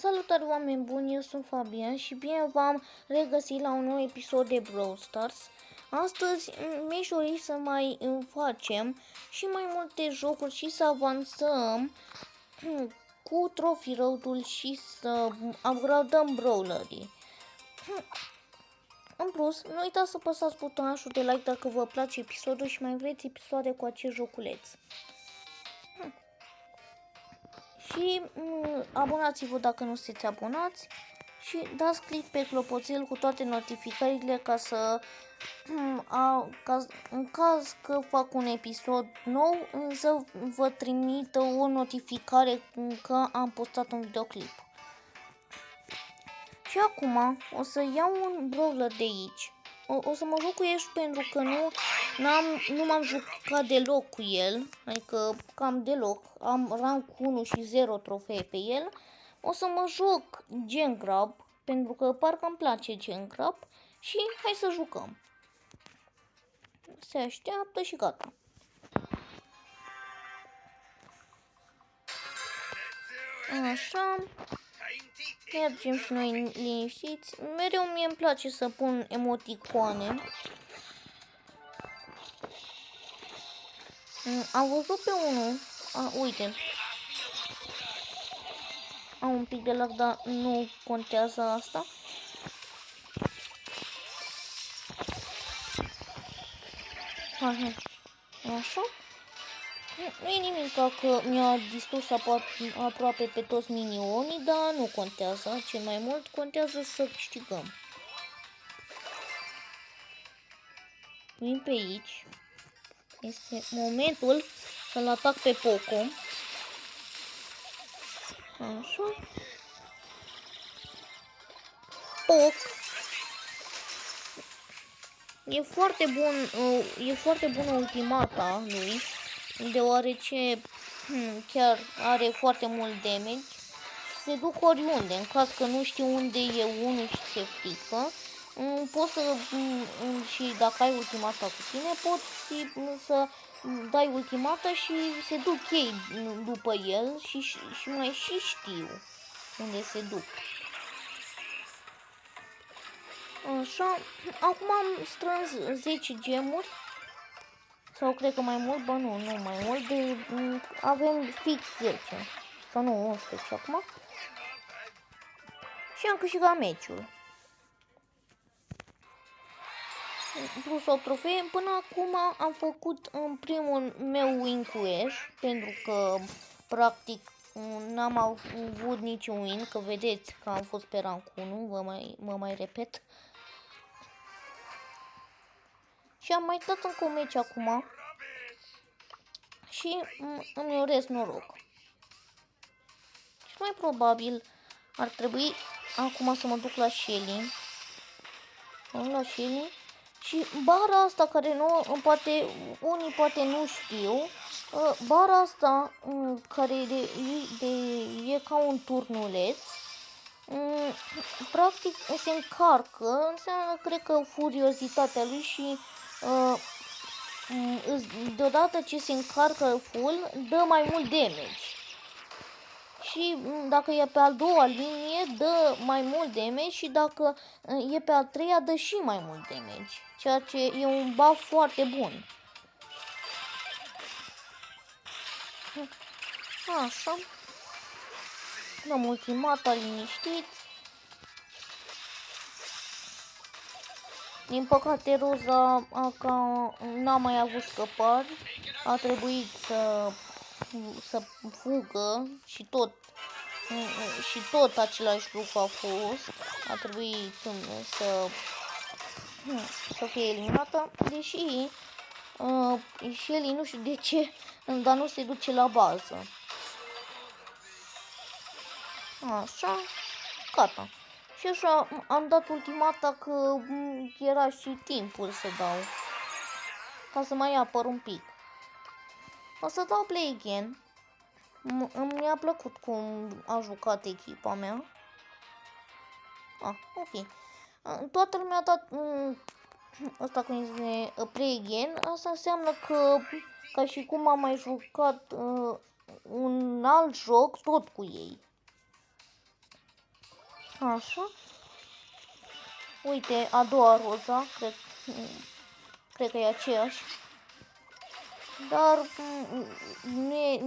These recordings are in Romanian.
Salutare oameni buni, eu sunt Fabian și bine v-am regăsit la un nou episod de Brawl Stars. Astăzi mi-aș dori să mai facem și mai multe jocuri și să avansăm cu Trophy Road-ul și să upgradăm brawlerii. În plus, nu uitați să apăsați butonașul de like dacă vă place episodul și mai vreți episoade cu acest joculeț. Și abonați-vă dacă nu sunteți abonați și dați click pe clopoțel cu toate notificările ca să în caz că fac un episod nou să vă trimită o notificare că am postat un videoclip. Și acum o să iau un brawler de aici. O să mă joc cu el pentru că nu m-am jucat deloc cu el, adică cam deloc, am rank 1 și 0 trofee pe el. O să mă joc Gen Grab, pentru că parcă îmi place Gen Grab și hai să jucăm. Se așteaptă și gata. Așa, mergem și noi liniștiți. Mereu mie îmi place să pun emoticoane. Am văzut pe unul, uite, am un pic de lag, dar nu contează asta. Așa. Nu e nimic că mi-a distrus aproape pe toți minionii, dar nu contează. Cel mai mult contează să câștigăm. Vin pe aici. Este momentul să-l atac pe Poco. Așa. Poc. E foarte bună ultimata lui, deoarece chiar are foarte mult damage. Se duc oriunde, în caz că nu știu unde e unul și se frică. Poți să, și dacă ai ultimata cu tine, poți să dai ultimata și se duc ei după el și mai și știu unde se duc. Așa, acum am strâns 10 gemuri, sau cred că mai mult, bă nu mai mult, avem fix 10, sau nu 11 acum. Și am câștigat meciul. Plus 8 trofee. Până acum am făcut în primul meu win cu Ash, pentru că practic n-am avut niciun win, că vedeți că am fost pe rank 1, mă mai repet. Și am mai dat încă un meci acum și îmi urez noroc. Și mai probabil ar trebui acum să mă duc la Shelly. Și bara asta care unii poate nu știu, bara asta care e ca un turnuleț, practic se încarcă, înseamnă cred că furiozitatea lui și deodată ce se încarcă full, dă mai mult damage. Și dacă e pe a doua linie, dă mai mult damage și dacă e pe a treia, dă și mai mult damage. Ceea ce e un buff foarte bun. Așa. Dăm ultimata liniștit. Din păcate Roza n-a mai avut scăpări. A trebuit să fugă și tot același lucru a fost. A trebuit să fie eliminată, deși Shelly nu știu de ce, dar nu se duce la bază. Așa, gata. Și așa am dat ultimata că era și timpul să dau, ca să mai apăr un pic. O să dau play again. Mi-a plăcut cum a jucat echipa mea. Ok. Toată lumea a dat asta când este play again. Asta înseamnă că ca și cum am mai jucat un alt joc tot cu ei. Așa. Uite, a doua roza, cred că e aceeași. Dar nu e,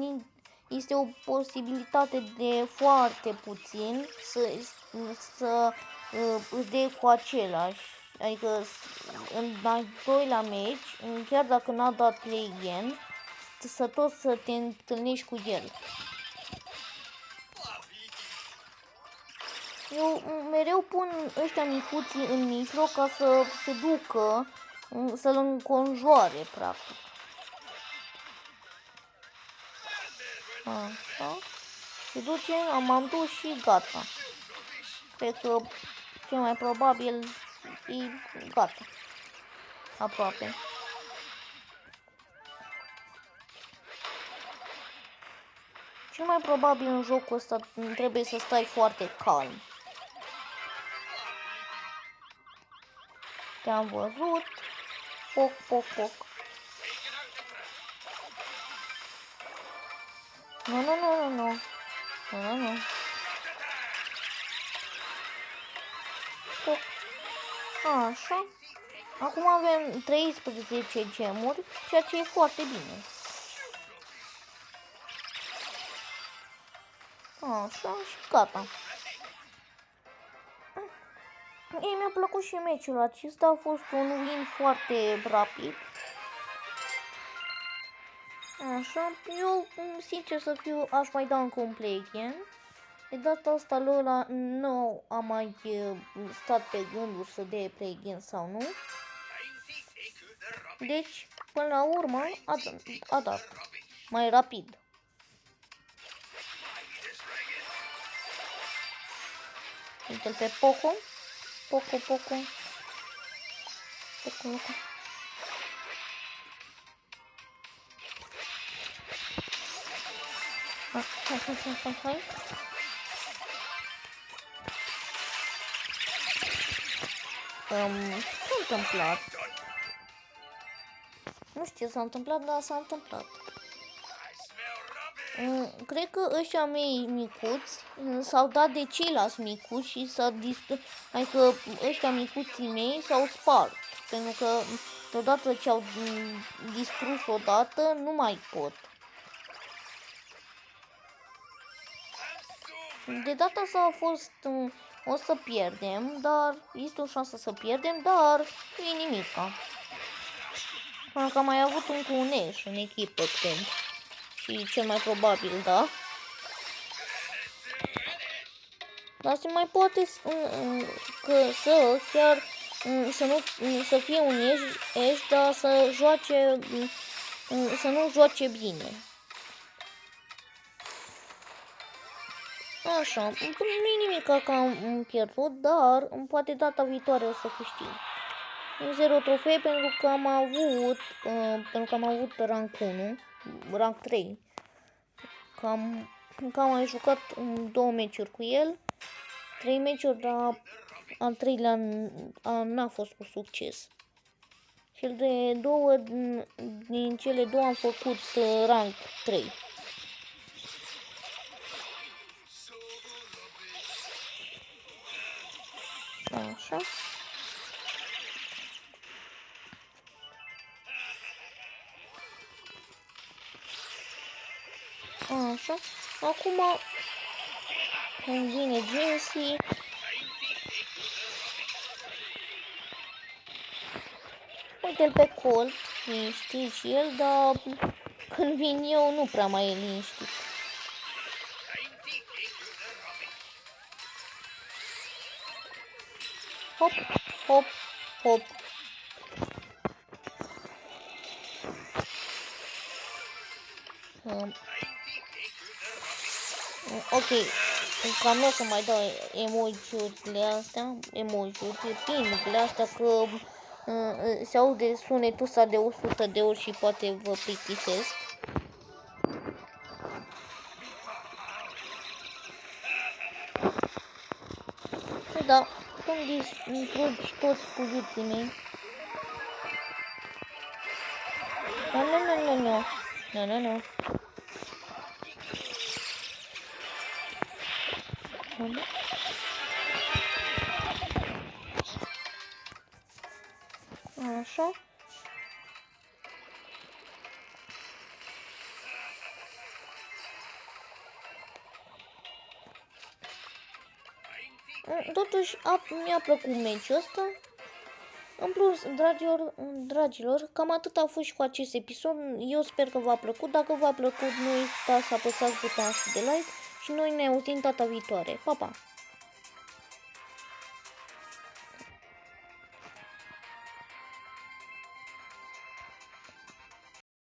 este o posibilitate de foarte puțin să îți dea cu același. Adică în al doilea meci, chiar dacă n-a dat play again, să te întâlnești cu el. Eu mereu pun ăștia micuții în mijloc ca să se ducă, să-l înconjoare, practic. Așa. Se duce, am dus și gata. Cred că cel mai probabil e gata. Aproape. Cel mai probabil în jocul ăsta trebuie să stai foarte calm. Te-am văzut. Poc, poc, poc. Nu, nu, nu, nu, nu. Nu, nu, nu. Poc. Așa. Acum avem 13 gemuri, ceea ce e foarte bine. Așa și gata. Ei, mi-a plăcut și meciul acesta, a fost un win foarte rapid. Așa, eu, sincer să fiu, aș mai da încă un play again. De data asta Lola nu a mai stat pe gânduri să dea play again sau nu. Deci, până la urmă, a dat mai rapid. Uite-l pe Poco. Poco. Poco. Hai. Ce s-a întâmplat? Nu știu ce s-a întâmplat, dar s-a întâmplat. Cred că ăștia mei micuți s-au dat de ceilalți micuți și s-au distrus. Adică ăștia micuții mei s-au spart. Pentru că deodată ce au distrus odată, nu mai pot. De data asta a fost o să pierdem, dar este o șansă să pierdem, dar nu e nimica. Pentru că am mai avut încă un Ash în echipă, cred. Și cel mai probabil, da. Dar se mai poate să fie un Ash, dar să nu joace bine. Așa, nu e nimic că am pierdut, dar poate data viitoare o să câștig. 0 trofee pentru că am avut rank 1, rank 3. Că am mai jucat 2 meciuri cu el, 3 meciuri, dar al treilea n-a fost cu succes. Cel de două, din cele două am făcut rank 3. Așa. Așa. Acum îmi vine Jessie. Uite-l pe Colt, liniștit și el, dar când vin eu nu prea mai e liniștit. Hop, hop, hop. Ok, cam nu o să mai dau emoji-urile astea, pin-urile astea, că se aude sunetul ăsta de 100 de ori și poate vă plictisesc. Da, când distrugi toți pugiții mei. Nu. Așa. Totuși mi-a plăcut meciul ăsta. În plus, dragilor, cam atât a fost și cu acest episod. Eu sper că v-a plăcut. Dacă v-a plăcut, nu uitați să apăsați butonul de like și noi ne auzim data viitoare. Pa, pa!